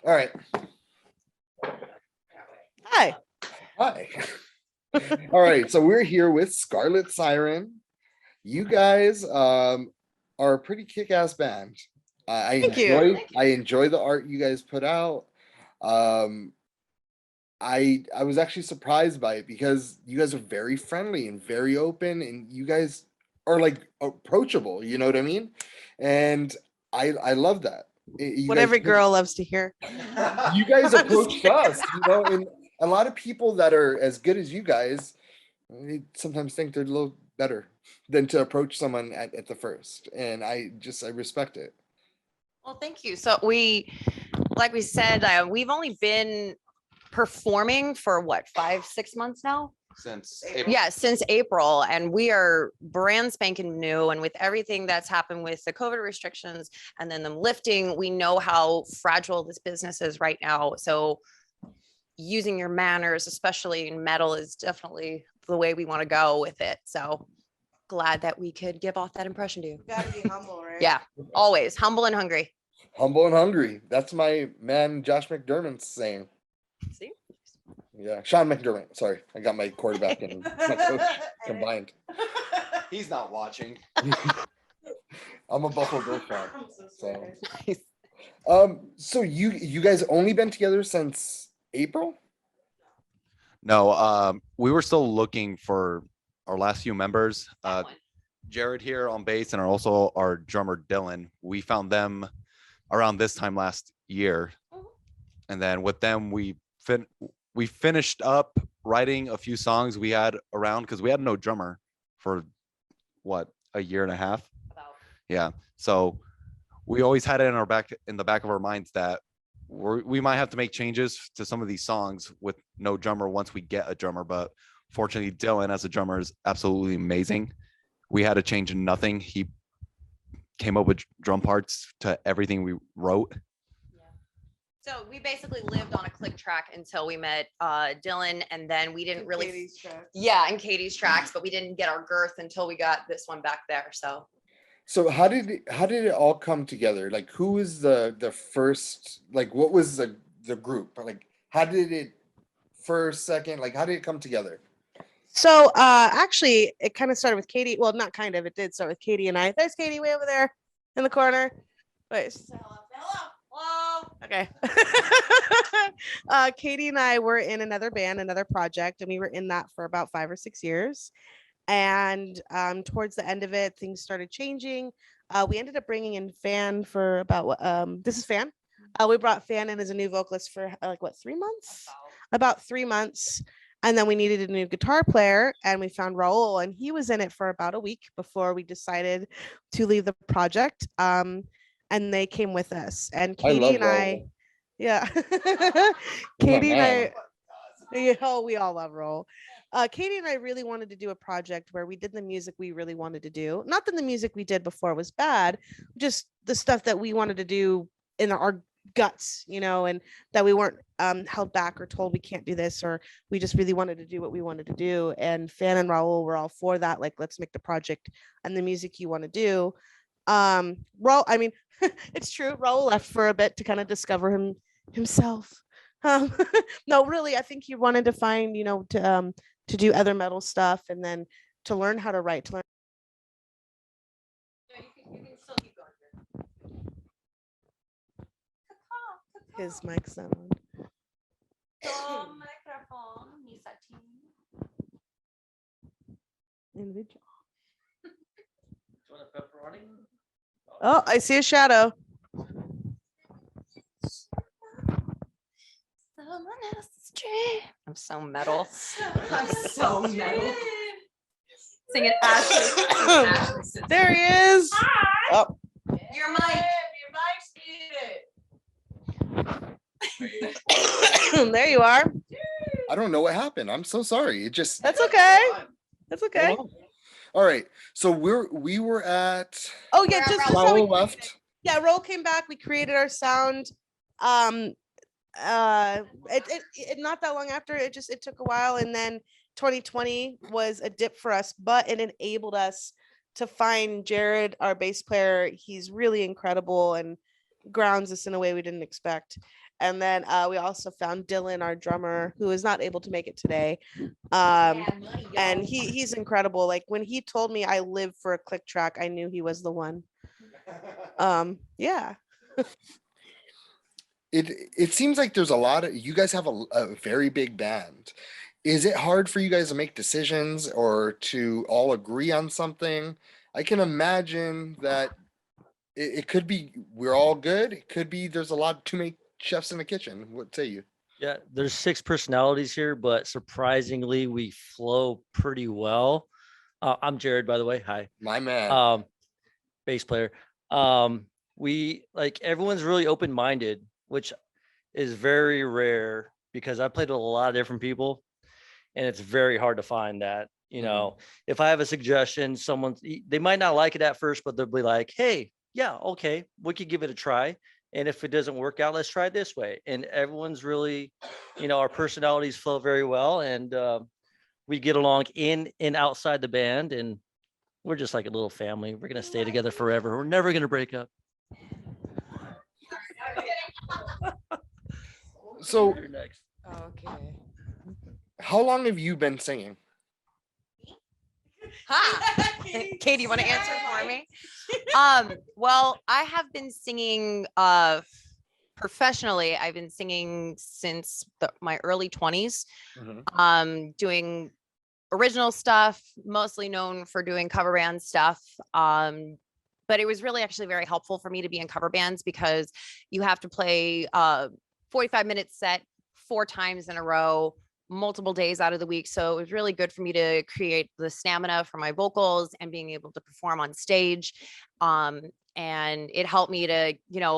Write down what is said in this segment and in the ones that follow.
All right. Hi. Hi. All right. So we're here with Scarlet Siren. You guys are a pretty kick-ass band. Thank you. I enjoy the art you guys put out. Um, I was actually surprised by it because you guys are very friendly and very open, and you guys are like approachable. You know what I mean? And I love that. What every girl loves to hear. You guys I'm just approached us, you know, and a lot of people that are as good as you guys, they sometimes think they're a little better than to approach someone at the first. And I respect it. Well, thank you. So like we said, we've only been performing for what, 5-6 months now? Since April. Yeah, since April, and we are brand spanking new. And with everything that's happened with the COVID restrictions and then them lifting, we know how fragile this business is right now. So using your manners, especially in metal, is definitely the way we want to go with it. So glad that we could give off that impression to you. You gotta be humble, right? Yeah, always humble and hungry. Humble and hungry. That's my man Josh McDermott's saying. See? Yeah, Sean McDermott. Sorry, I got my quarterback and my coach combined. He's not watching. I'm a Buffalo Bills fan. So, Nice. so you guys only been together since April? No, we were still looking for our last few members. That one. Jared here on bass and also our drummer Dylan. We found them around this time last year, and then with them we finished up writing a few songs we had around because we had no drummer for what, a year and a half. Yeah, so we always had it in the back of our minds that we might have to make changes to some of these songs with no drummer once we get a drummer. But fortunately, Dylan as a drummer is absolutely amazing. We had to change nothing. He came up with drum parts to everything we wrote. So we basically lived on a click track until we met Dylan, and then we didn't really, Katie's track. yeah, and Katie's tracks, but we didn't get our girth until we got this one back there. So how did it all come together? Like, who was the first? Like, what was the group? Like, how did it first, second? Like, how did it come together? So actually it kind of started with Katie. Well, not kind of, it did start with Katie and I. There's Katie way over there in the corner. Wait, hello. Okay. Katie and I were in another band, another project, and we were in that for about 5 or 6 years. And towards the end of it, things started changing. We ended up bringing in Fann for about this is Fann. We brought Fann in as a new vocalist for like what, 3 months? About 3 months. And then we needed a new guitar player, and we found Raul, and he was in it for about a week before we decided to leave the project. And they came with us, and Katie and I, yeah, Katie and I, oh, we all love Raul. Katie and I really wanted to do a project where we did the music we really wanted to do. Not that the music we did before was bad, just the stuff that we wanted to do in our guts, you know, and that we weren't held back or told we can't do this, or we just really wanted to do what we wanted to do. And Fann and Raul were all for that. Like, let's make the project and the music you want to do. Raul, I mean, it's true. Raul left for a bit to kind of discover himself. No, really, I think he wanted to find, you know, to do other metal stuff, and then to learn how to write, to learn. You can still keep going. His mic's not on. Individual. Oh, I see a shadow. I'm so metal. I'm so metal. Sing it, Ashley. There he is. Oh, Your mic. there you are. I don't know what happened. I'm so sorry. It just. That's okay. That's okay. All right. So we were at. Oh yeah, just how Raul we, left. yeah, Raul came back. We created our sound. It not that long after, it took a while, and then 2020 was a dip for us, but it enabled us to find Jared, our bass player. He's really incredible and grounds us in a way we didn't expect. And then we also found Dylan, our drummer, who is not able to make it today. And he's incredible. Like when he told me I live for a click track, I knew he was the one. Yeah. It seems like there's a lot of you guys have a very big band. Is it hard for you guys to make decisions or to all agree on something? I can imagine that it could be we're all good. It could be there's a lot too many chefs in the kitchen. What say you? Yeah, there's 6 personalities here, but surprisingly, we flow pretty well. I'm Jared, by the way. Hi. My man. Bass player. We like everyone's really open-minded, which is very rare because I played with a lot of different people, and it's very hard to find that. You know, if I have a suggestion, they might not like it at first, but they'll be like, "Hey, yeah, okay, we could give it a try." And if it doesn't work out, let's try it this way. And everyone's really, our personalities flow very well, and we get along in and outside the band, and we're just like a little family. We're gonna stay together forever. We're never gonna break up. So, You're next. Okay. how long have you been singing? Katie, you want to answer for me? Well, I have been singing professionally. I've been singing since my early 20s, doing original stuff, mostly known for doing cover band stuff. But it was really actually very helpful for me to be in cover bands because you have to play 45-minute set 4 times in a row, multiple days out of the week. So it was really good for me to create the stamina for my vocals and being able to perform on stage. And it helped me to,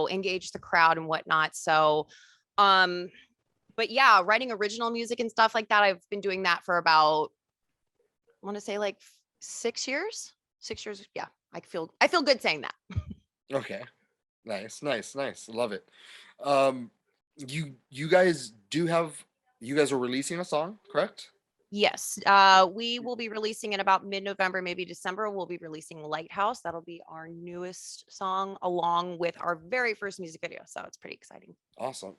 engage the crowd and whatnot. So, but yeah, writing original music and stuff like that, I've been doing that for about, I want to say like 6 years. 6 years. Yeah. I feel good saying that. Okay. Nice. Love it. You guys are releasing a song, correct? Yes. We will be releasing in about mid-November, maybe December. We'll be releasing Lighthouse. That'll be our newest song along with our very first music video. So it's pretty exciting. Awesome.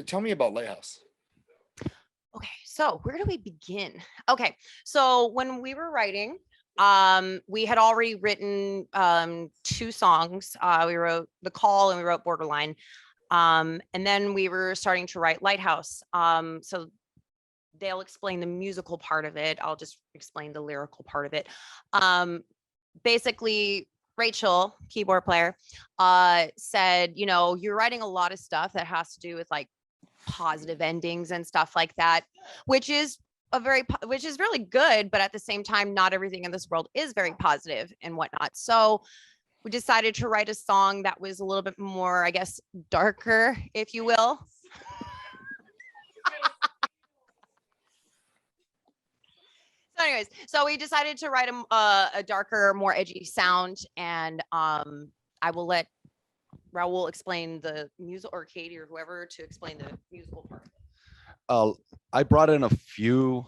Tell me about Lighthouse. Okay. So where do we begin? Okay. So when we were writing, we had already written 2 songs. We wrote The Call and we wrote Borderline. And then we were starting to write Lighthouse. So they'll explain the musical part of it. I'll just explain the lyrical part of it. Basically, Rachel, keyboard player, said, you're writing a lot of stuff that has to do with like positive endings and stuff like that, which is really good. But at the same time, not everything in this world is very positive and whatnot. So we decided to write a song that was a little bit more, I guess, darker, if you will. So anyways, we decided to write a darker, more edgy sound. And I will let Raul explain the music, or Katie or whoever, to explain the musical part. I brought in a few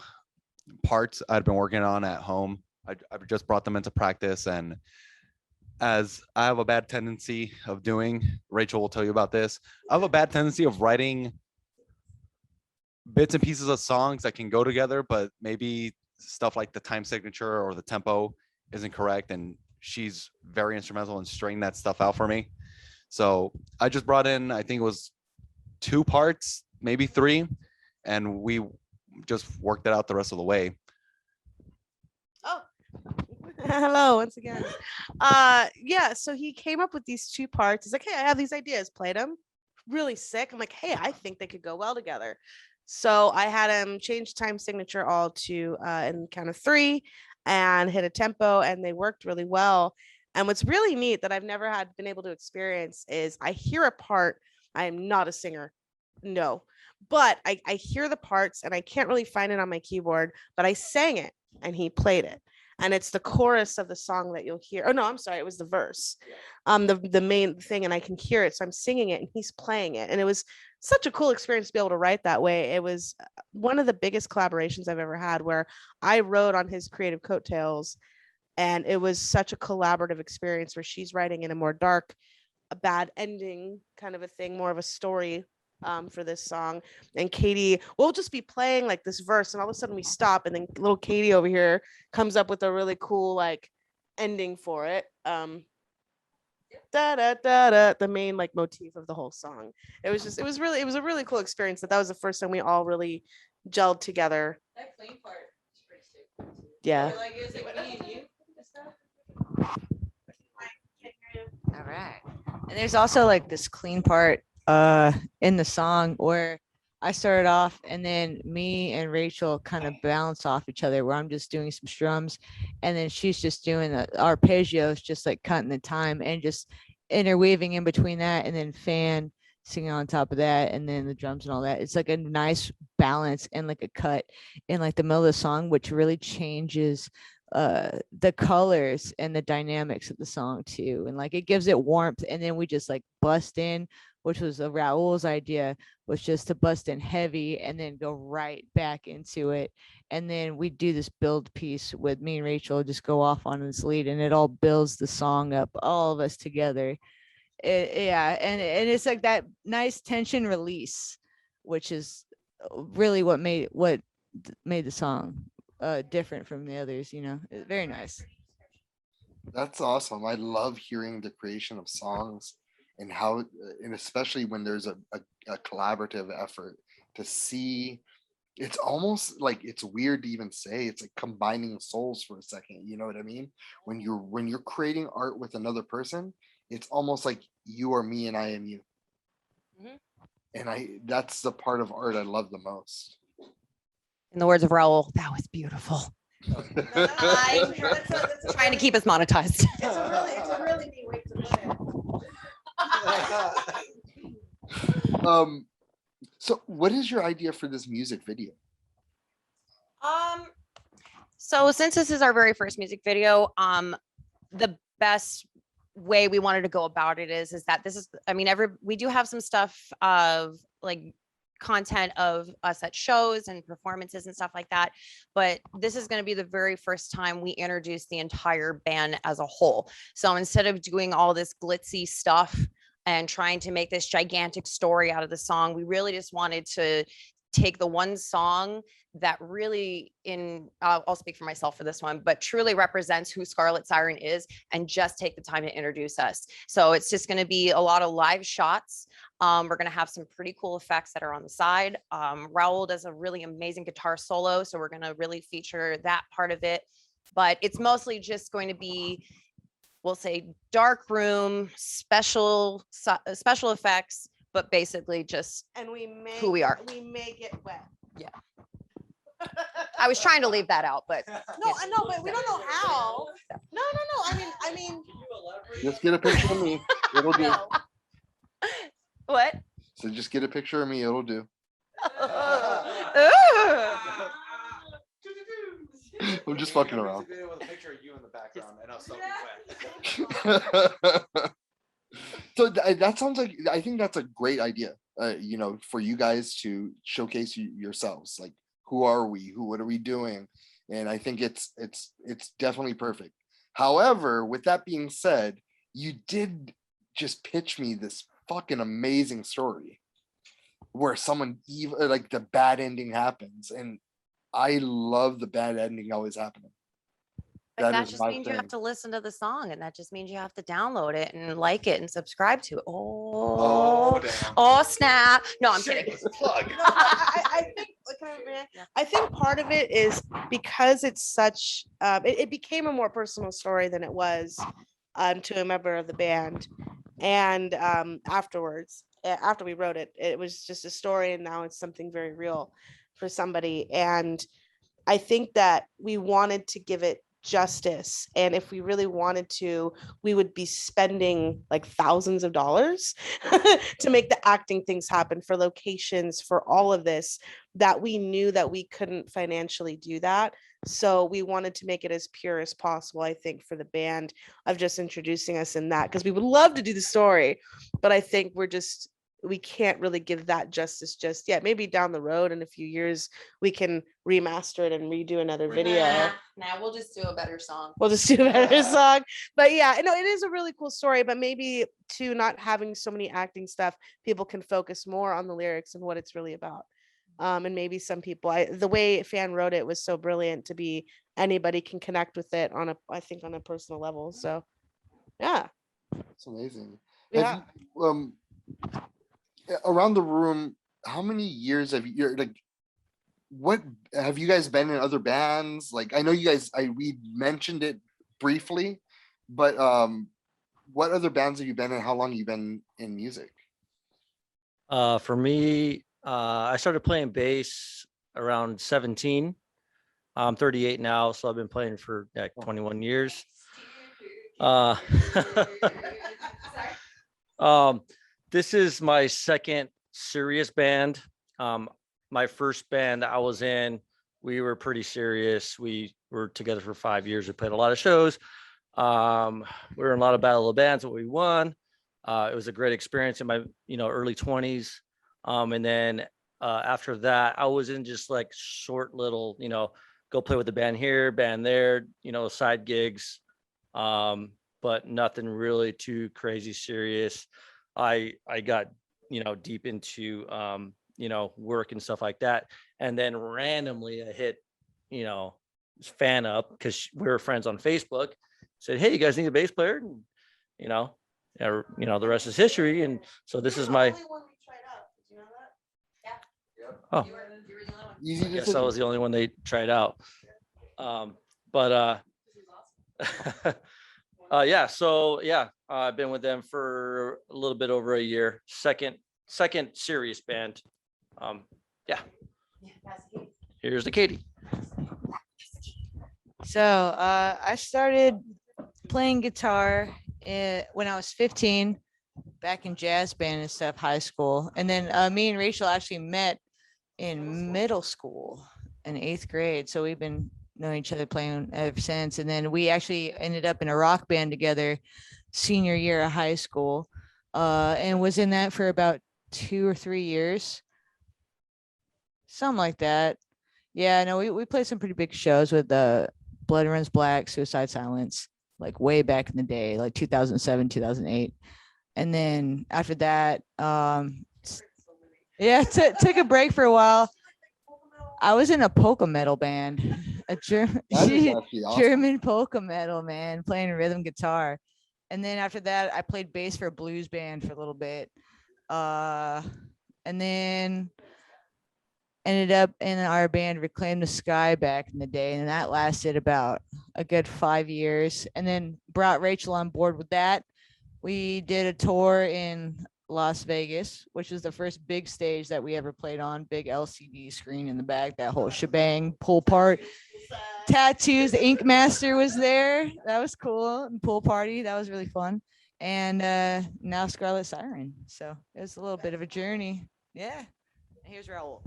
parts I'd been working on at home. I just brought them into practice, and as I have a bad tendency of doing, Rachel will tell you about this, I have a bad tendency of writing bits and pieces of songs that can go together, but maybe stuff like the time signature or the tempo isn't correct, and she's very instrumental in straightening that stuff out for me. So I just brought in, I think it was 2 parts, maybe 3, and we just worked it out the rest of the way. Oh, hello once again. Yeah, so he came up with these 2 parts. He's like, hey, I have these ideas, played them. Really sick. I'm like, hey, I think they could go well together. So I had him change time signature all to in count of 3 and hit a tempo, and they worked really well. And what's really neat that I've never been able to experience is I hear a part. I am not a singer. No, but I hear the parts and I can't really find it on my keyboard, but I sang it and he played it. And it's the chorus of the song that you'll hear. Oh no, I'm sorry. It was the verse, the main thing. And I can hear it. So I'm singing it and he's playing it. And it was such a cool experience to be able to write that way. It was one of the biggest collaborations I've ever had, where I wrote on his creative coattails. And it was such a collaborative experience where she's writing in a more dark, a bad ending kind of a thing, more of a story for this song. And Katie, we'll just be playing like this verse, and all of a sudden we stop, and then little Katie over here comes up with a really cool like ending for it. Da da da da, the main like motif of the whole song. It was a really cool experience. That was the first time we all really gelled together. That clean part is pretty sick. Yeah. Like, is it me and you? All right. And there's also like this clean part in the song where I started off and then me and Rachel kind of bounce off each other where I'm just doing some strums and then she's just doing the arpeggios, just like cutting the time and just interweaving in between that, and then Fann singing on top of that, and then the drums and all that. It's like a nice balance and like a cut in like the middle of the song, which really changes the colors and the dynamics of the song too, and like it gives it warmth. And then we just like bust in, which was Raul's idea, was just to bust in heavy and then go right back into it. And then we do this build piece with me and Rachel, just go off on this lead, and it all builds the song up, all of us together. Yeah, and it's like that nice tension release, which is really what made the song different from the others, you know. Very nice. That's awesome. I love hearing the creation of songs and how, and especially when there's a collaborative effort to see. It's almost like, it's weird to even say, it's like combining souls for a second. You know what I mean? When you're creating art with another person, it's almost like you are me and I am you. And that's the part of art I love the most. In the words of Raul, that was beautiful. I'm trying to keep us monetized. It's a really neat way to put it. So what is your idea for this music video? So since this is our very first music video, the best way we wanted to go about it is that this is, I mean, we do have some stuff of like content of us at shows and performances and stuff like that, but this is going to be the very first time we introduce the entire band as a whole. So instead of doing all this glitzy stuff and trying to make this gigantic story out of the song, we really just wanted to take the one song that really I'll speak for myself for this one, but truly represents who Scarlet Siren is, and just take the time to introduce us. So it's just going to be a lot of live shots. We're going to have some pretty cool effects that are on the side. Raul does a really amazing guitar solo, so we're going to really feature that part of it. But it's mostly just going to be, we'll say, dark room, special effects, but basically just And we make who we are. We make it wet. Yeah. I was trying to leave that out, but No, I know, but we don't know how. No. I mean, Just get a picture of me. It'll do. no. what? So just get a picture of me. It'll do. I'm just fucking around. With a picture of you in the background and us soaking wet. So that sounds like, I think that's a great idea. For you guys to showcase yourselves. Like, who are we? What are we doing? And I think it's definitely perfect. However, with that being said, you did just pitch me this fucking amazing story where someone, like, the bad ending happens, and I love the bad ending always happening. But that is just my means you thing. have to listen to the song, and that just means you have to download it and like it and subscribe to it. Damn. Oh snap. No, I'm kidding. Plug. No, I think I think part of it is because it's such it became a more personal story than it was to a member of the band. And afterwards, after we wrote it, it was just a story, and now it's something very real for somebody. And I think that we wanted to give it justice, and if we really wanted to, we would be spending like thousands of dollars to make the acting things happen, for locations, for all of this, that we knew that we couldn't financially do that. So we wanted to make it as pure as possible, I think, for the band, of just introducing us in that, because we would love to do the story, but I think we're just we can't really give that justice just yet. Maybe down the road in a few years we can remaster it and redo another video. Nah, we'll just do a better song. We'll just do a better song. But yeah, no, it is a really cool story. But maybe to not having so many acting stuff, people can focus more on the lyrics and what it's really about. And maybe some people, the way Fann wrote it was so brilliant to be anybody can connect with it on I think on a personal level. So yeah. It's amazing. Yeah. Around the room, how many years have you like? What have you guys been in other bands? Like, I know you guys, we mentioned it briefly, but what other bands have you been in? How long have you been in music? For me, I started playing bass around 17. I'm 38 now, so I've been playing for like 21 years. This is my second serious band. My first band I was in, we were pretty serious. We were together for 5 years. We played a lot of shows. We were in a lot of battle of bands, but we won. It was a great experience in my, early 20s. And then after that, I was in just like short little, go play with the band here, band there, side gigs. But nothing really too crazy serious. I got, deep into, work and stuff like that. And then randomly I hit, Fann up because we were friends on Facebook, said, "Hey, you guys need a bass player?" And, the rest is history. And so this is my, oh, Easy I guess I decision. was the only one they tried out. But yeah, so yeah, I've been with them for a little bit over a year. Second serious band. Yeah. Here's the Katie. So I started playing guitar when I was 15, back in jazz band and stuff, high school. And then me and Rachel actually met in middle school in 8th grade. So we've been knowing each other, playing ever since. And then we actually ended up in a rock band together senior year of high school, and was in that for about 2 or 3 years. Something like that. Yeah, no, we played some pretty big shows with Blood Runs Black, Suicide Silence, like way back in the day, like 2007, 2008. And then after that, yeah, took a break for a while. I was in a polka metal band, a German Awesome. German polka metal, man, playing rhythm guitar. And then after that, I played bass for a blues band for a little bit. And then ended up in our band Reclaim the Sky back in the day, and that lasted about a good 5 years. And then brought Rachel on board with that. We did a tour in Las Vegas, which was the first big stage that we ever played on. Big LCD screen in the back, that whole shebang, pool part, tattoos. The Ink Master was there. That was cool. And pool party, that was really fun. And now Scarlet Siren. So it was a little bit of a journey. Yeah. Here's Raul.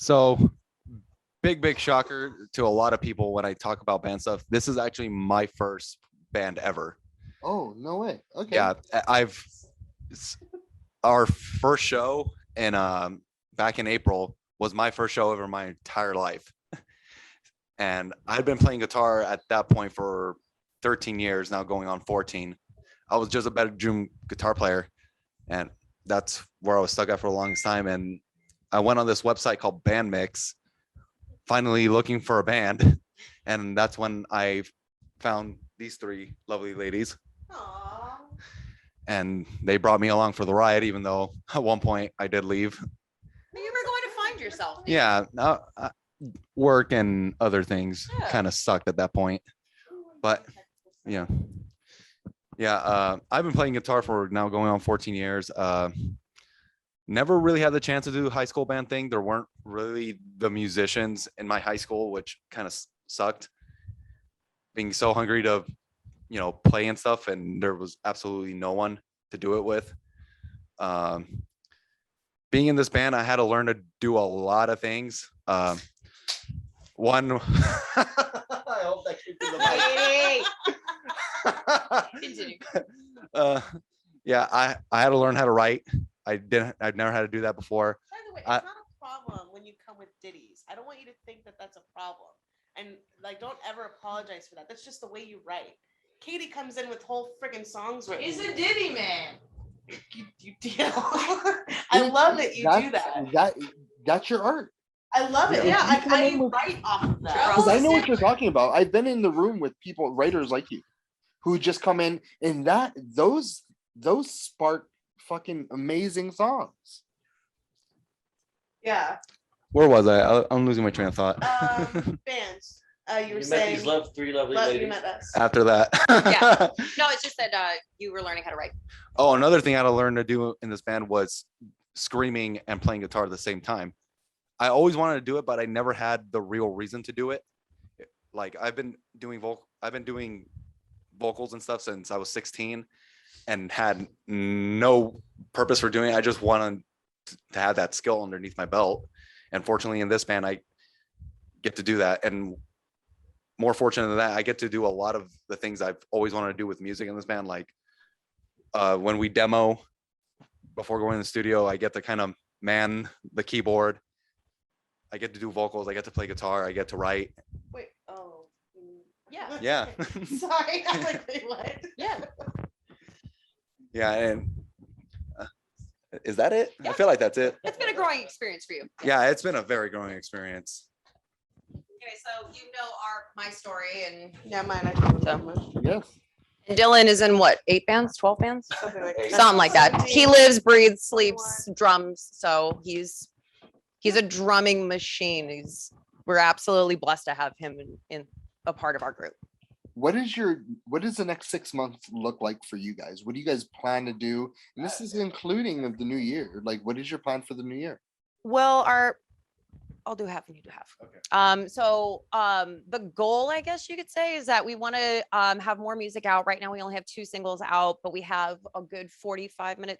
So big shocker to a lot of people when I talk about band stuff. This is actually my first band ever. Oh, no way. Okay. Yeah, our first show in back in April was my first show ever in my entire life. And I'd been playing guitar at that point for 13 years, now going on 14. I was just a bedroom guitar player, and that's where I was stuck at for the longest time. And I went on this website called Band Mix, finally looking for a band. And that's when I found these three lovely ladies. Aww. And they brought me along for the ride, even though at one point I did leave. You were going to find yourself. Yeah, work and other things kind of sucked at that point. But yeah, I've been playing guitar for now going on 14 years. Never really had the chance to do the high school band thing. There weren't really the musicians in my high school, which kind of sucked. Being so hungry to, play and stuff, and there was absolutely no one to do it with. Being in this band, I had to learn to do a lot of things. One, I hope that keeps in the mic. Continue. Yeah, I had to learn how to write. I've never had to do that before. By the way, it's I- not a problem when you come with ditties. I don't want you to think that that's a problem. And like, don't ever apologize for that. That's just the way you write. Katie comes in with whole friggin' songs written. He's a ditty man. You deal. I love that you do that. That's your art. I love it. Yeah, Yeah, if you come in I with- write off of that. Trouble. Because I know what you're talking about. I've been in the room with people, writers like you, who just come in and those spark fucking amazing songs. Yeah. Where was I? I'm losing my train of thought. Bands. You were You met saying. these three lovely You ladies. met us. After that. Yeah. No, it's just that you were learning how to write. Oh, another thing I had to learn to do in this band was screaming and playing guitar at the same time. I always wanted to do it, but I never had the real reason to do it. Like I've been doing vocals and stuff since I was 16 and had no purpose for doing it. I just wanted to have that skill underneath my belt. And fortunately in this band, I get to do that. And more fortunate than that, I get to do a lot of the things I've always wanted to do with music in this band. Like when we demo before going to the studio, I get to kind of man the keyboard. I get to do vocals. I get to play guitar. I get to write. Wait. Oh. Yeah. Yeah. Sorry. I'm like, wait, what? Yeah. Yeah. And is that it? I Yeah. feel like that's it. It's been a growing experience for you. Yeah, it's been a very growing experience. Okay, so you know my story, and Yeah, mine. I told So- them. Yes. Dylan is in what, 8 bands, 12 bands? Something like that. Something like that. He 17. lives, breathes, sleeps, drums. So he's a drumming machine. We're absolutely blessed to have him in a part of our group. What does the next 6 months look like for you guys? What do you guys plan to do? And this is including of the new year. Like, what is your plan for the new year? Well, I'll do half and you do half. Okay. So the goal, I guess you could say, is that we want to have more music out. Right now, we only have 2 singles out, but we have a good 40-minute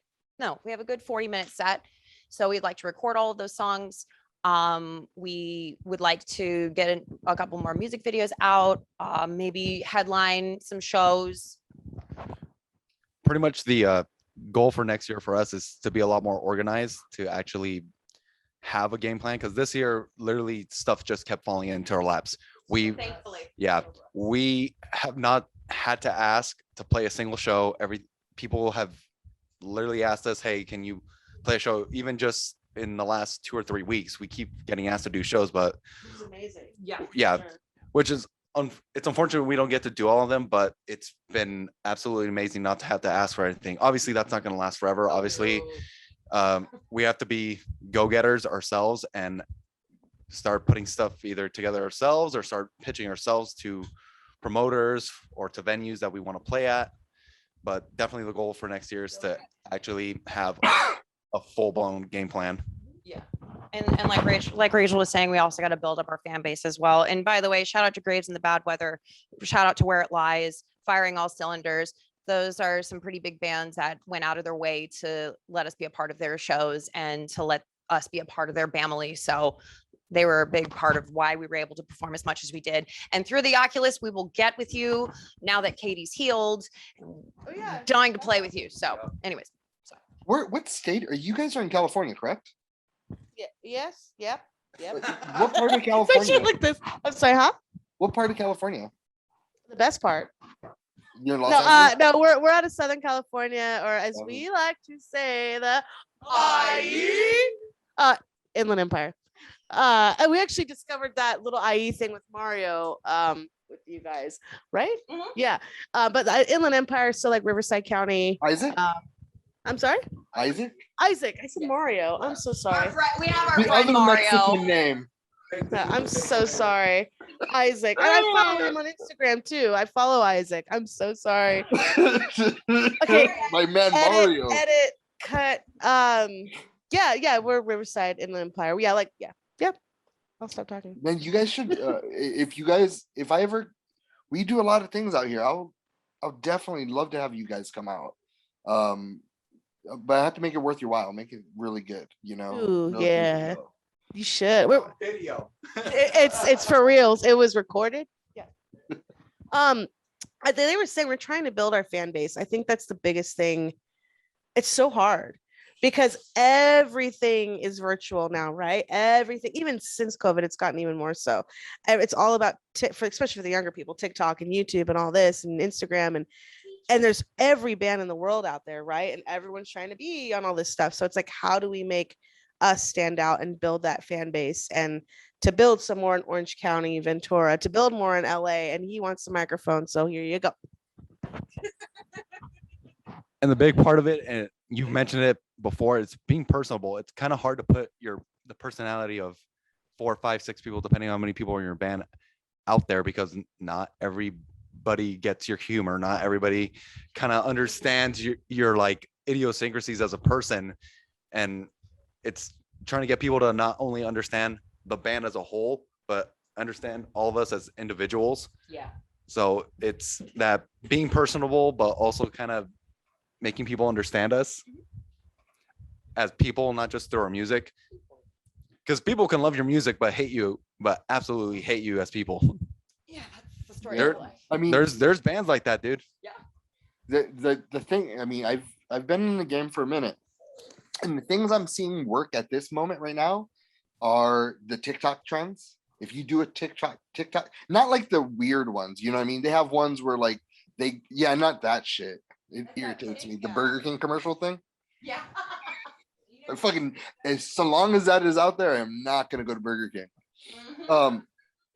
set. So we'd like to record all of those songs. We would like to get a couple more music videos out, maybe headline some shows. Pretty much the goal for next year for us is to be a lot more organized, to actually have a game plan. Because this year, literally, stuff just kept falling into our laps. Thankfully. Yeah, we have not had to ask to play a single show. People have literally asked us, hey, can you play a show? Even just in the last 2 or 3 weeks, we keep getting asked to do shows, but This is amazing. Yeah. yeah, Sure. which is it's unfortunate we don't get to do all of them, but it's been absolutely amazing not to have to ask for anything. Obviously, that's not going to last forever. Obviously, we have to be go-getters ourselves and start putting stuff either together ourselves or start pitching ourselves to promoters or to venues that we want to play at. But definitely the goal for next year is to actually have a full-blown game plan. Yeah. And like Rachel was saying, we also got to build up our fan base as well. And by the way, shout out to Graves in the Bad Weather. Shout out to Where It Lies, Firing All Cylinders. Those are some pretty big bands that went out of their way to let us be a part of their shows and to let us be a part of their family. So they were a big part of why we were able to perform as much as we did. And through the Oculus, we will get with you now that Katie's healed. Oh yeah. Dying to play with you. So anyways, What state are you guys? Are in California, correct? Yeah. Yes. Yep. Yep. What part of But you California? like this. I'm sorry, huh? What part of California? The best part. You're in Los No, Angeles? no, we're out of Southern California, or as Oh. we like to say, the IE? Inland Empire. And we actually discovered that little IE thing with Mario, with you guys, right? Mhm. Yeah. But the Inland Empire is still like Riverside County. Isaac? I'm sorry, Isaac? Isaac. I said Mario. I'm so sorry. we have our The friend other Mario. Mexican name. I'm so sorry, Isaac. And I follow him on Instagram too. I follow Isaac. I'm so sorry. Okay. My man Mario. Edit, cut. Yeah, we're Riverside Inland Empire. Yeah. I'll stop talking. Then you guys should we do a lot of things out here. I'll definitely love to have you guys come out. But I have to make it worth your while, make it really good, Ooh, Really good yeah. show. You should. Video. It's for reals. It was recorded. Yeah. They were saying we're trying to build our fan base. I think that's the biggest thing It's so hard because everything is virtual now, right? Everything, even since COVID, it's gotten even more so. It's all about, especially for the younger people, TikTok and YouTube and all this and Instagram and there's every band in the world out there, right? And everyone's trying to be on all this stuff. So it's like, how do we make us stand out and build that fan base and to build some more in Orange County, Ventura, to build more in LA? And he wants the microphone. So here you go. And the big part of it, and you've mentioned it before, it's being personable. It's kind of hard to put the personality of 4, 5, 6 people, depending on how many people are in your band, out there, because not everybody gets your humor. Not everybody kind of understands your like idiosyncrasies as a person. And it's trying to get people to not only understand the band as a whole, but understand all of us as individuals. Yeah. So it's that being personable, but also kind of making people understand us as people, not just through our music. Because people can love your music, but absolutely hate you as people. Yeah, that's the story. There- of life. I mean, There's bands like that, dude. the thing, I mean, I've been in the game for a minute, and the things I'm seeing work at this moment right now are the TikTok trends. If you do a TikTok, not like the weird ones, you know what I mean? They have ones where like not that shit. It irritates me. The Burger King commercial thing. Yeah. I fucking, so long as that is out there, I'm not gonna go to Burger King.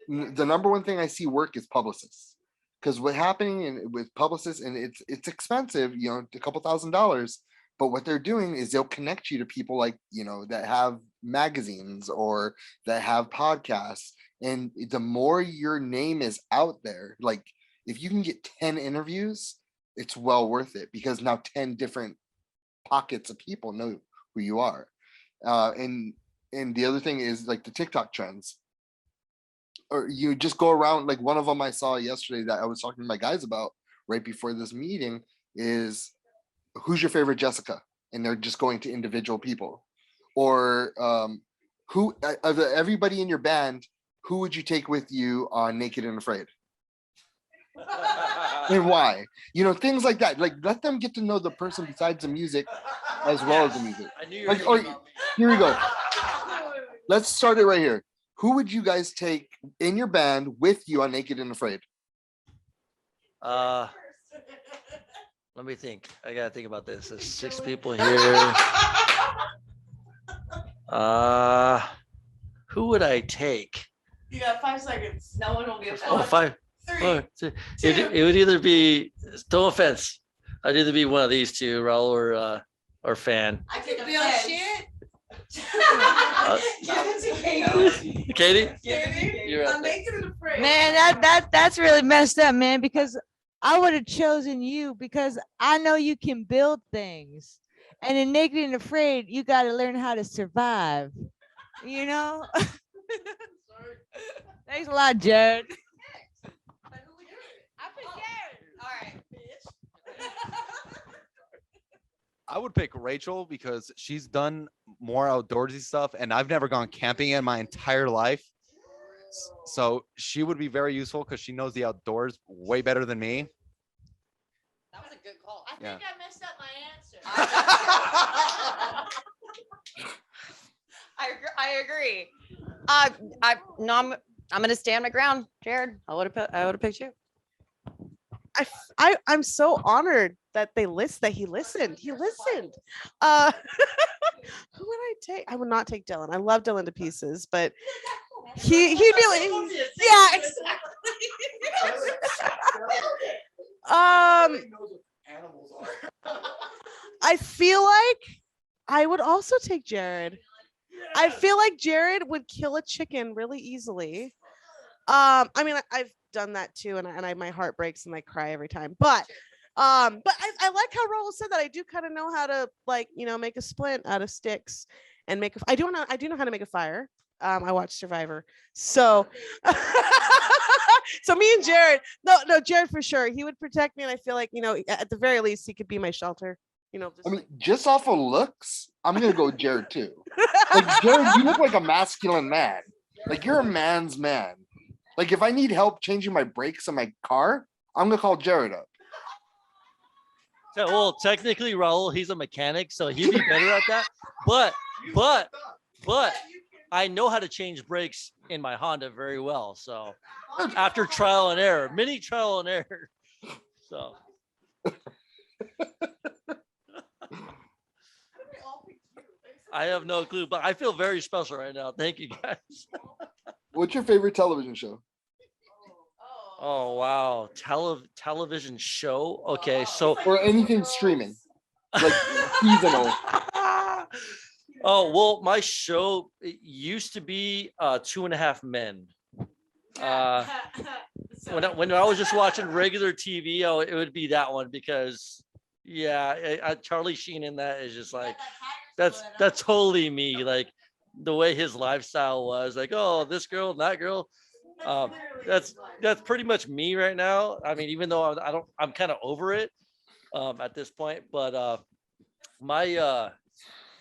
The number one thing I see work is Publicists, because what's happening with Publicists, and it's expensive, you know, a couple $1,000s, but what they're doing is they'll connect you to people like, you know, that have magazines or that have podcasts, and the more your name is out there, like if you can get 10 interviews, it's well worth it, because now 10 different pockets of people know who you are. And the other thing is like the TikTok trends, or you just go around, like one of them I saw yesterday that I was talking to my guys about right before this meeting is, who's your favorite Jessica? And they're just going to individual people. Or who of everybody in your band, who would you take with you on Naked and Afraid? And why? You know, things like that. Like, let them get to know the person besides the music as well as the music. I knew you Like, were thinking about me. here we go. Let's start it right here. Who would you guys take in your band with you on Naked and Afraid? Let me think. I gotta think about this. There's 6 people here. Who would I take? You got 5 seconds. No one will get Oh, 5. 3, 4, 2. 2. It would either be, no offense, I'd either be one of these two, Raul or Fann. I can feel shit. Katie? You're I'm making it afraid. Man, that's really messed up, man, because I would have chosen you because I know you can build things. And in Naked and Afraid, you got to learn how to survive. You know? Thanks a lot, Jared. All right. I would pick Rachel because she's done more outdoorsy stuff, and I've never gone camping in my entire life. So she would be very useful because she knows the outdoors way better than me. That was a good call. I think I messed up my answer. I agree. I'm gonna stand my ground, Jared. I would have picked you. I'm so honored that he listened. He listened. Who would I take? I would not take Dylan. I love Dylan to pieces, but he really, yeah. I feel like I would also take Jared. I feel like Jared would kill a chicken really easily. I mean, I've done that too, and my heart breaks and I cry every time. But I like how Raul said that. I do kind of know how to, like, you know, make a splint out of sticks and make I do know how to make a fire. I watched Survivor, so so me and Jared, no, Jared for sure. He would protect me, and I feel like, you know, at the very least, he could be my shelter. You know, I mean, just off of looks, I'm gonna go with Jared too. Like, Jared, you look like a masculine man. Like, you're a man's man. Like, if I need help changing my brakes in my car, I'm gonna call Jared up. Well, technically, Raul, he's a mechanic, so he'd be better at that. But I know how to change brakes in my Honda very well. So after trial and error, mini trial and error. So I have no clue, but I feel very special right now. Thank you, guys. What's your favorite television show? Oh wow, television show. Okay, so Or anything streaming, like seasonal. oh well, my show it used to be 2.5 Men. When I was just watching regular TV, it would be that one because yeah, Charlie Sheen in that is just like that's totally me. Like the way his lifestyle was, like oh this girl, and that girl. That's pretty much me right now. I mean, even though I'm kind of over it at this point, but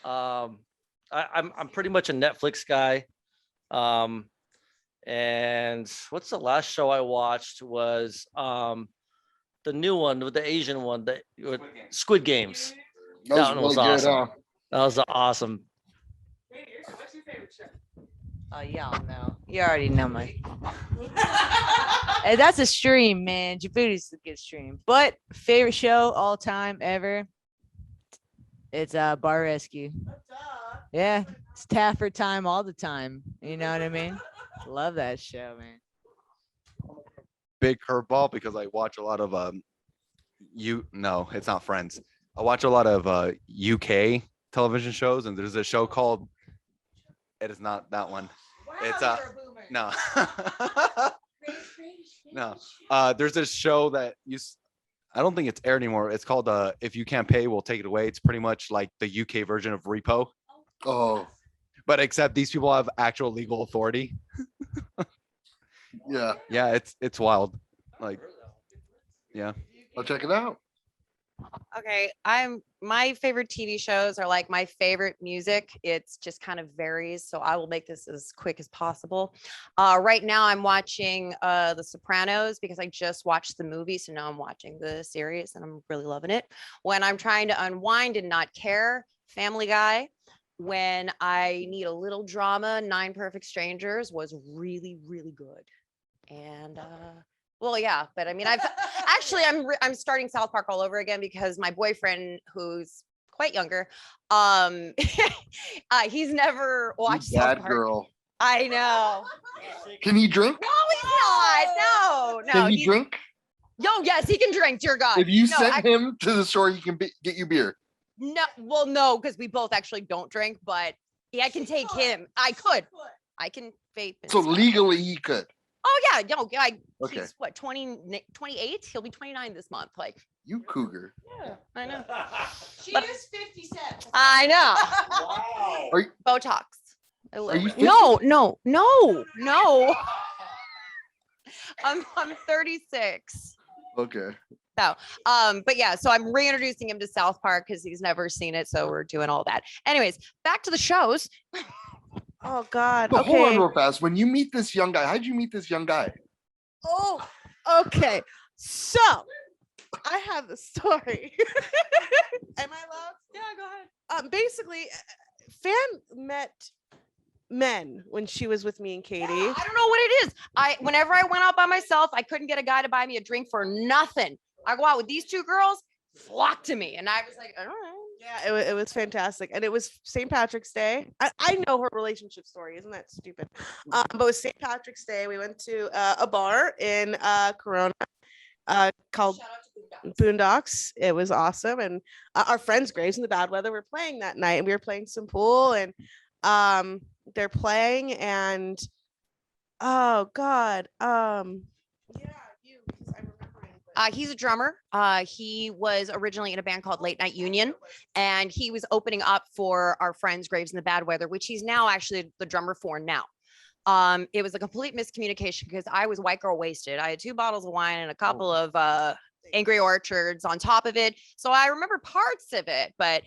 I'm pretty much a Netflix guy. And what's the last show I watched was the new one with the Asian one, with Squid Games. That one was really good, awesome. That was awesome. What's your favorite show? Oh, y'all know. You already know my. Hey, that's a stream, man. Djibouti's a good stream. But favorite show all time ever. It's Bar Rescue. Yeah, it's Tafford time all the time. You know what I mean? Love that show, man. Big curveball because I watch a lot of no, it's not Friends. I watch a lot of UK television shows, and there's a show called. It is not that one. It's no. No. There's this show that I don't think it's aired anymore. It's called If You Can't Pay, We'll Take It Away. It's pretty much like the UK version of Repo. Oh. But except these people have actual legal authority. Yeah. Yeah, it's wild. Like, yeah. I'll check it out. Okay, my favorite TV shows are like my favorite music. It's just kind of varies, so I will make this as quick as possible. Right now I'm watching The Sopranos because I just watched the movie, so now I'm watching the series and I'm really loving it. When I'm trying to unwind and not care, Family Guy. When I need a little drama, Nine Perfect Strangers was really, really good. And well, yeah, but I mean, I'm starting South Park all over again because my boyfriend, who's quite younger, he's never watched South Bad Park. girl. I know. Can he drink? No, he's not. No. Can he drink? Yo, yes, he can drink. Dear God. If you No, send him to the store, he can get you beer. No, well, no, because we both actually don't drink, but yeah, I can take him. I can vape. And So stuff. legally, he could. Oh yeah, no, yeah. Okay. He's what 28? He'll be 29 this month. Like You cougar. yeah, I know. She But- is 50 cents. I know. Wow. Are you- Botox. Are you No. I'm 36. Okay. But yeah, so I'm reintroducing him to South Park because he's never seen it. So we're doing all that. Anyways, back to the shows. Oh God. But hold on Okay. real fast. When you meet this young guy, how'd you meet this young guy? Oh, okay. So I have the story. Am I allowed? Yeah, go ahead. Basically, Fann met men when she was with me and Katie. I don't know what it is. Whenever I went out by myself, I couldn't get a guy to buy me a drink for nothing. I go out with these two girls, flock to me, and I was like, I don't know. Yeah, it was fantastic. And it was St. Patrick's Day. I know her relationship story. Isn't that stupid? But it was St. Patrick's Day. We went to a bar in Corona called Shout out to Boondocks. It was awesome. And our friends, Graves and the Bad Weather, were playing that night. And we were playing some pool. And they're playing. And oh, God. Yeah, you, because I'm remembering. but- He's a drummer. He was originally in a band called Late Night Union, and he was opening up for our friends Graves and the Bad Weather, which he's now actually the drummer for now. It was a complete miscommunication because I was white girl wasted. I had 2 bottles of wine and a couple of Angry Orchards on top of it, so I remember parts of it. But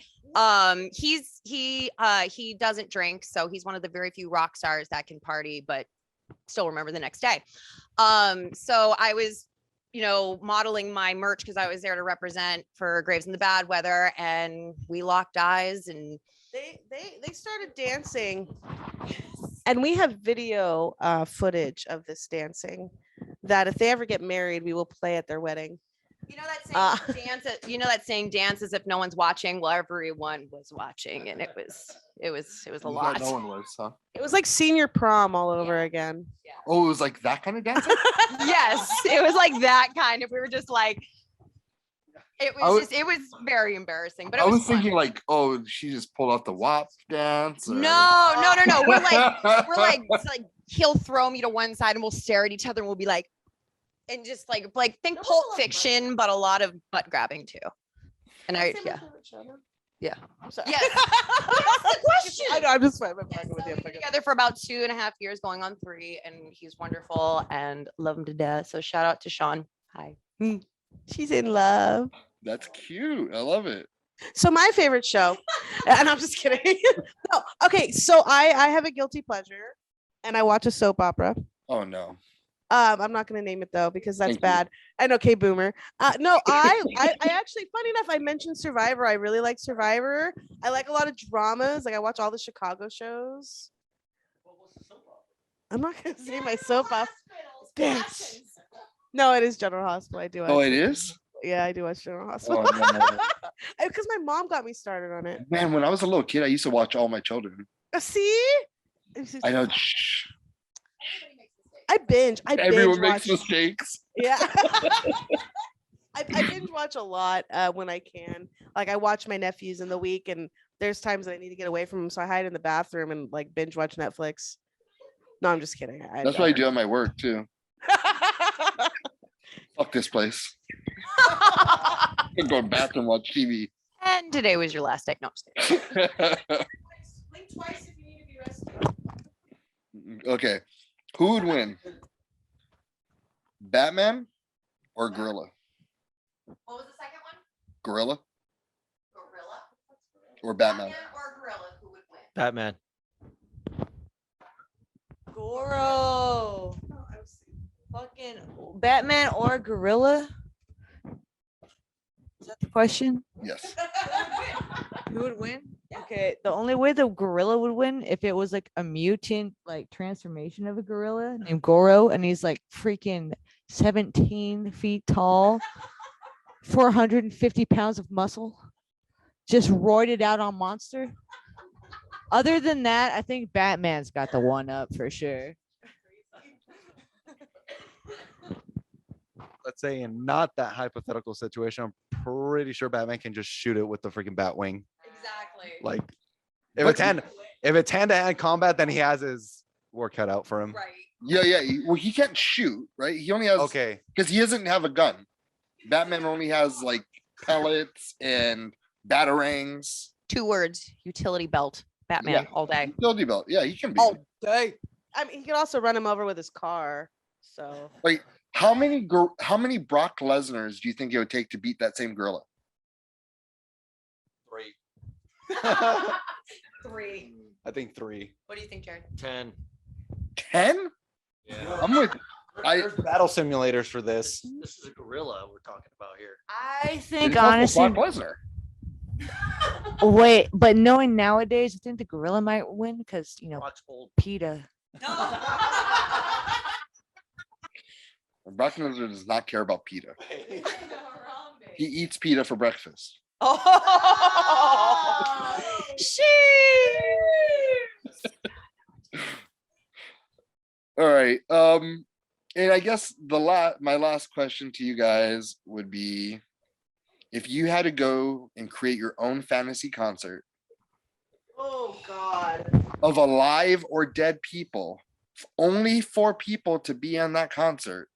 he doesn't drink, so he's one of the very few rock stars that can party, but still remember the next day. So I was modeling my merch because I was there to represent for Graves in the Bad Weather, and we locked eyes and They started dancing, and we have video footage of this dancing that if they ever get married, we will play at their wedding. you know that saying dance as if no one's watching. Well, everyone was watching, and it was a You lot. thought no one was, huh? It was like senior prom all over again. Oh, it was like that kind of dancing? Yes, it was like that kind of. We were just like, it was very embarrassing, but it I was fun. thinking like, oh, she just pulled out the WAP dance. or- No. We're like, it's like he'll throw me to one side and we'll stare at each other and we'll be like, and just like think Pulp Fiction, but a lot of butt grabbing too. And yeah. I'm sorry. Yes. That's the question. I know. I'm just fucking Yes, with so you. we've been together for about 2.5 years, going on 3, and he's wonderful and love him to death. So shout out to Sean. Hi. She's in love. That's cute. I love it. So my favorite show, and I'm just kidding. No, okay, so I have a guilty pleasure, and I watch a soap opera. Oh no. I'm not going to name it though because that's Thank you. bad. And okay, boomer. No, I actually, funny enough, I mentioned Survivor. I really like Survivor. I like a lot of dramas. Like I watch all the Chicago shows. I'm not going to say my soap opera. Bitch. No, it is General Hospital. I do. Oh, watch it it. is? Yeah, I do watch General Hospital. Oh, no. Because my mom got me started on it. Man, when I was a little kid, I used to watch All My Children. See? I know. Shh. I binge. Everyone binge makes watch. mistakes. Yeah. I binge watch a lot when I can. Like I watch my nephews in the week, and there's times that I need to get away from them, so I hide in the bathroom and like binge watch Netflix. No, I'm just kidding. That's what I do at my work too. Fuck this place. I'm going back and watch TV. And today was your last day. No, I'm just kidding. Blink twice if you need to be rescued. Okay. Who would win? Batman or Gorilla? What was the second one? Gorilla Gorilla. or Batman? Or Gorilla, who would win? Batman. Goro. Fucking Batman or gorilla? Is that the question? Yes. Who would win? Okay, the only way the gorilla would win if it was like a mutant like transformation of a gorilla named Goro, and he's like freaking 17 feet tall, 450 pounds of muscle, just roided out on monster. Other than that, I think Batman's got the one up for sure. Let's say in not that hypothetical situation, I'm pretty sure Batman can just shoot it with the freaking bat wing. Exactly. Like if But- it's hand-to-hand combat, then he has his work cut out for him. Right. Yeah. Well, he can't shoot, right? He only has Okay. because he doesn't have a gun. Batman only has like pellets and batarangs. 2 words: utility belt. Batman Yeah. all day. Utility belt. Yeah, he can be. All day. I mean, he could also run him over with his car. So Wait, how many Brock Lesnar's do you think it would take to beat that same gorilla? 3. 3. I think 3. What do you think, Jared? 10. 10? Yeah. I'm with. There's battle simulators for this. This is a gorilla we're talking about here. I think It's also honestly, Brock Lesnar. wait, but knowing nowadays, I think the gorilla might win because Watch old. PETA. Brock Lesnar does not care about PETA. He eats PETA for breakfast. Oh, All right. And I guess my last question to you guys would be, if you had to go and create your own fantasy concert oh god. of alive or dead people, only 4 people to be on that concert,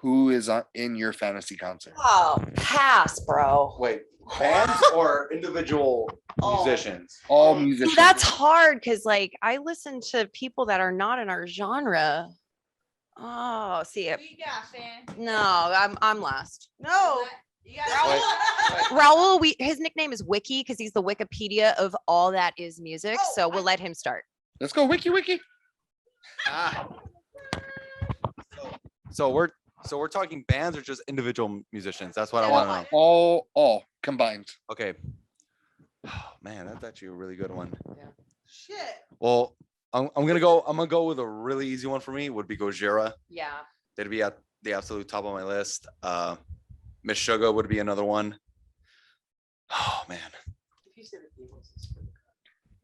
who is in your fantasy concert? Oh, pass, bro. Wait, bands or individual Oh. musicians? All musicians. That's hard because, like, I listen to people that are not in our genre. Oh, see it. No, I'm last. No. Raul, his nickname is Wiki because he's the Wikipedia of all that is music. Oh, So we'll let him start. Let's go, Wiki. So we're So we're talking bands or just individual musicians? That's what I want to know. All combined. Okay. Oh, man, that's actually a really good one. Shit. Well, I'm gonna go with a really easy one for me. Would be Gojira. Yeah. They'd be at the absolute top of my list. Miss Sugar would be another one. Oh man.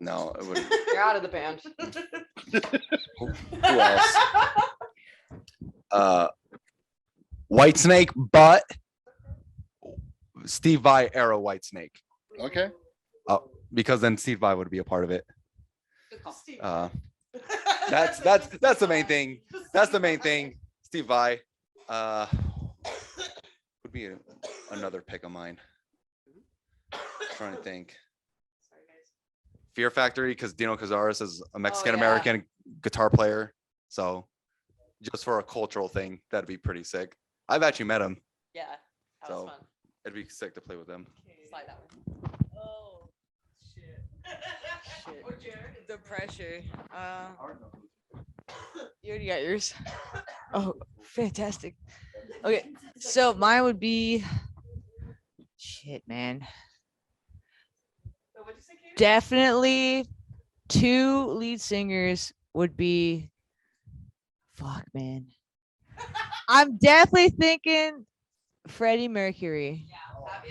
No, it wouldn't. You're out of the band. Who else? Whitesnake, but Steve Vai era Whitesnake. Okay. Because then Steve Vai would be a part of it. That's the main thing. That's the main thing. Steve Vai would be another pick of mine. Trying to think. Fear Factory, because Dino Cazares is a Mexican American guitar player. So just for a cultural thing, that'd be pretty sick. I've actually met him. Yeah. That was So fun. it'd be sick to play with him. Slide that one. Oh, shit. The pressure. You already got yours. Oh, fantastic. Okay, so mine would be shit, man. Definitely 2 lead singers would be fuck, man. I'm definitely thinking Freddie Mercury.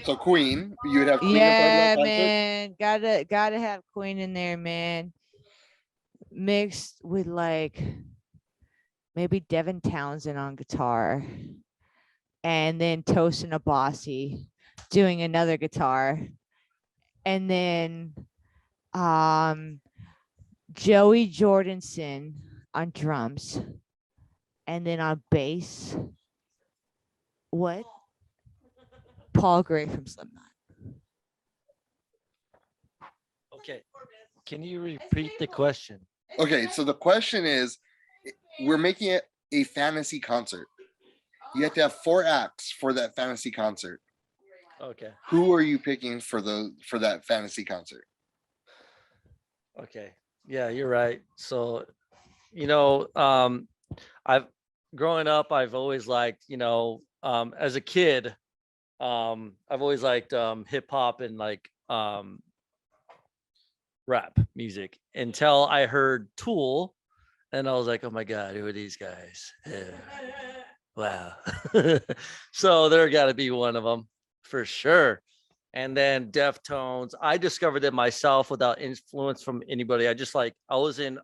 So Queen, you would have Queen. Yeah, man. Gotta have Queen in there, man. Mixed with like maybe Devin Townsend on guitar. And then Tosin Abasi doing another guitar. And then Joey Jordanson on drums. And then on bass. What? Paul Gray from Slipknot. Okay. Can you repeat the question? Okay, so the question is, we're making it a fantasy concert. You have to have 4 acts for that fantasy concert. Okay. Who are you picking for that fantasy concert? Okay. Yeah, you're right. So, I've growing up, I've always liked, as a kid, I've always liked hip hop and like rap music until I heard Tool, and I was like, oh my God, who are these guys? Yeah. Wow. So there got to be one of them for sure. And then Deftones, I discovered them myself without influence from anybody. I was in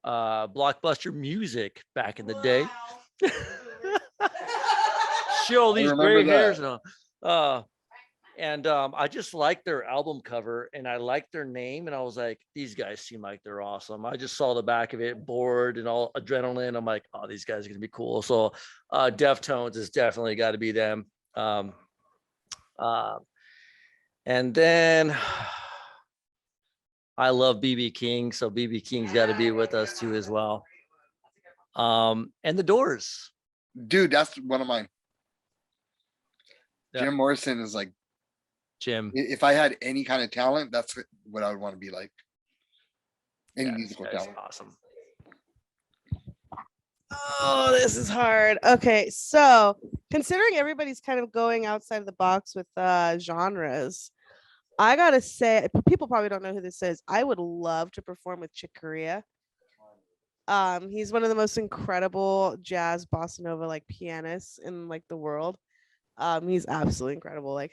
Blockbuster Music back in the day. Show these gray hairs and I just liked their album cover and I liked their name, and I was like, these guys seem like they're awesome. I just saw the back of it, bored and all adrenaline. I'm like, oh, these guys are gonna be cool. So Deftones has definitely got to be them. And then I love BB King, so BB King's got to be with us too as well. And the Doors. Dude, that's one of mine. Yeah. Jim Morrison is like, Jim. if I had any kind of talent, that's what I would want to be like. Any musical this guy's talent. awesome. Oh, this is hard. Okay, so considering everybody's kind of going outside of the box with genres, I gotta say, people probably don't know who this is. I would love to perform with Chick Corea. He's one of the most incredible jazz bossa nova like pianists in like the world. He's absolutely incredible. Like,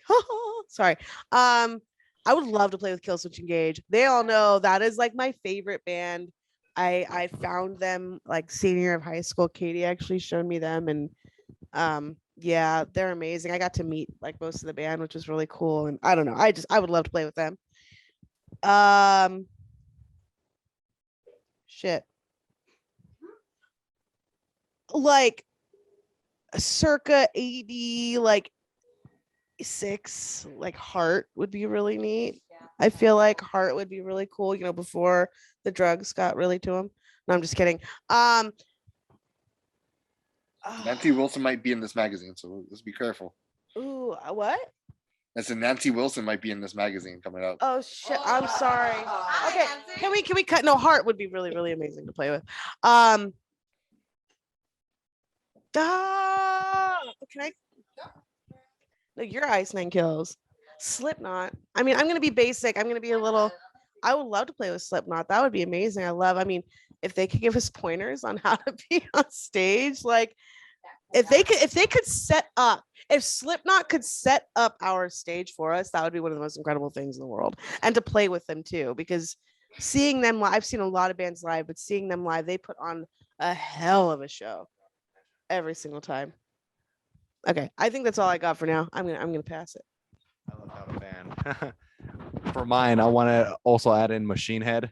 sorry. I would love to play with Killswitch Engage. They all know that is like my favorite band. I found them like senior year of high school. Katie actually showed me them, and yeah, they're amazing. I got to meet like most of the band, which was really cool. And I don't know, I would love to play with them. Shit. Like circa 80, like 6, like Heart would be really neat. I feel like Heart would be really cool, before the drugs got really to him. No, I'm just kidding. Nancy Wilson might be in this magazine, so let's be careful. Ooh, what? I said Nancy Wilson might be in this magazine coming up. Oh shit, I'm sorry. Okay, can we cut? No, Heart would be really, really amazing to play with. can I? No, your Ice Nine Kills. Slipknot. I mean, I'm gonna be basic. I'm gonna be a little. I would love to play with Slipknot. That would be amazing. I mean, if they could give us pointers on how to be on stage, like if they could set up, if Slipknot could set up our stage for us, that would be one of the most incredible things in the world. And to play with them too, because seeing them live, I've seen a lot of bands live, but seeing them live, they put on a hell of a show every single time. Okay, I think that's all I got for now. I'm gonna pass it. I love Out of Fan. For mine, I want to also add in Machine Head.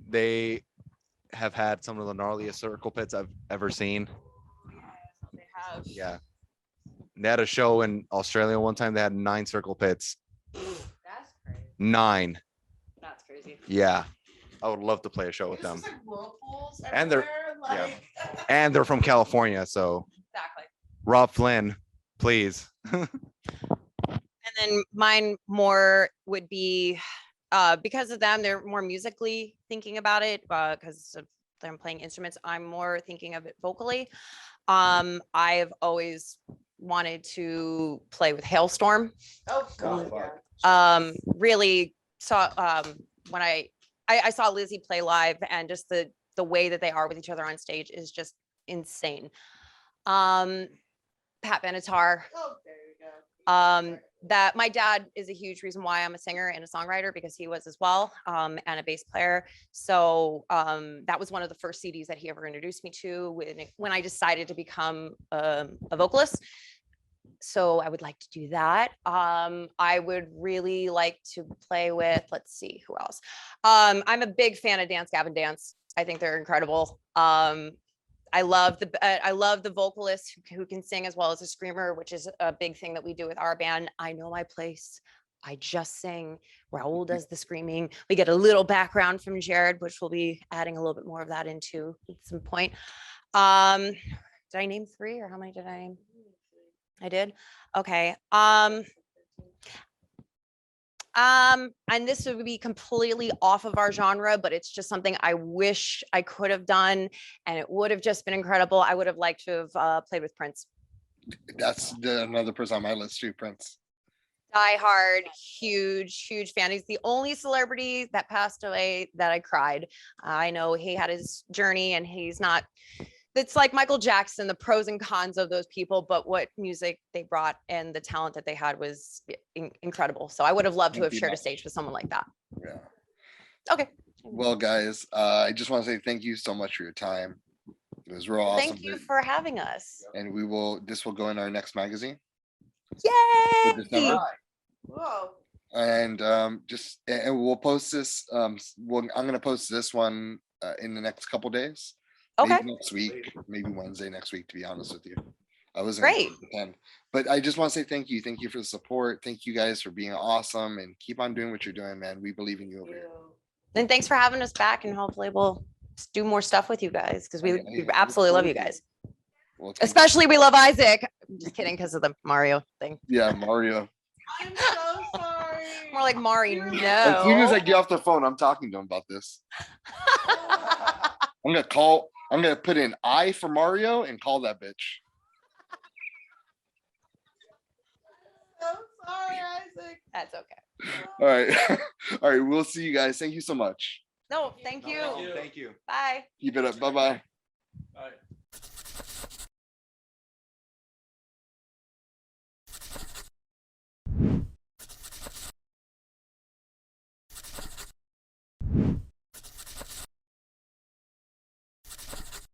They have had some of the gnarliest circle pits I've ever seen. They have. Yeah. They had a show in Australia one time. They had 9 circle pits. That's crazy. 9. That's crazy. Yeah. I would love to play a show with them. Just like whirlpools And they're- everywhere, yeah. And they're from California. So Exactly. Rob Flynn, please. And then mine more would be because of them, they're more musically thinking about it because of them playing instruments. I'm more thinking of it vocally. I've always wanted to play with Hailstorm. Oh god. Really saw when I saw Lizzie play live, and just the way that they are with each other on stage is just insane. Pat Benatar. Oh, there you go. That my dad is a huge reason why I'm a singer and a songwriter, because he was as well, and a bass player. So that was one of the first CDs that he ever introduced me to when I decided to become a vocalist. So I would like to do that. I would really like to play with, let's see, who else? I'm a big fan of Dance Gavin Dance. I think they're incredible. I love the vocalist who can sing as well as a screamer, which is a big thing that we do with our band. I know my place. I just sing. Raul does the screaming. We get a little background from Jared, which we'll be adding a little bit more of that into at some point. Did I name 3, or how many did I name? I did. Okay. And this would be completely off of our genre, but it's just something I wish I could have done, and it would have just been incredible. I would have liked to have played with Prince. That's another person on my list too, Prince. Die hard, huge fan. He's the only celebrity that passed away that I cried. I know he had his journey, and he's not. It's like Michael Jackson, the pros and cons of those people, but what music they brought and the talent that they had was incredible. So I would have loved to have shared a stage with someone like that. Yeah. Okay. Well, guys, I just want to say thank you so much for your time. It was real awesome. Thank you for having us. And this will go in our next magazine. Yay! For December. Whoa. And and we'll post this. I'm gonna post this one in the next couple days. Okay. Maybe next week, maybe Wednesday next week, to be honest with you. I wasn't Great. But I just want to say thank you. Thank you for the support. Thank you guys for being awesome, and keep on doing what you're doing, man. We believe in you over here. And thanks for having us back, and hopefully we'll do more stuff with you guys, because we Yeah, absolutely love you guys. Well, thank you. Especially we love Isaac. I'm just kidding, because of the Mario thing. Yeah, Mario. I'm so sorry. More like Mari, no. As soon as I get off the phone, I'm talking to him about this. I'm gonna put in I for Mario and call that bitch. So sorry, Isaac. That's okay. All right. All right. We'll see you guys. Thank you so much. No, thank you. Thank you. Bye. Keep it up. Bye-bye.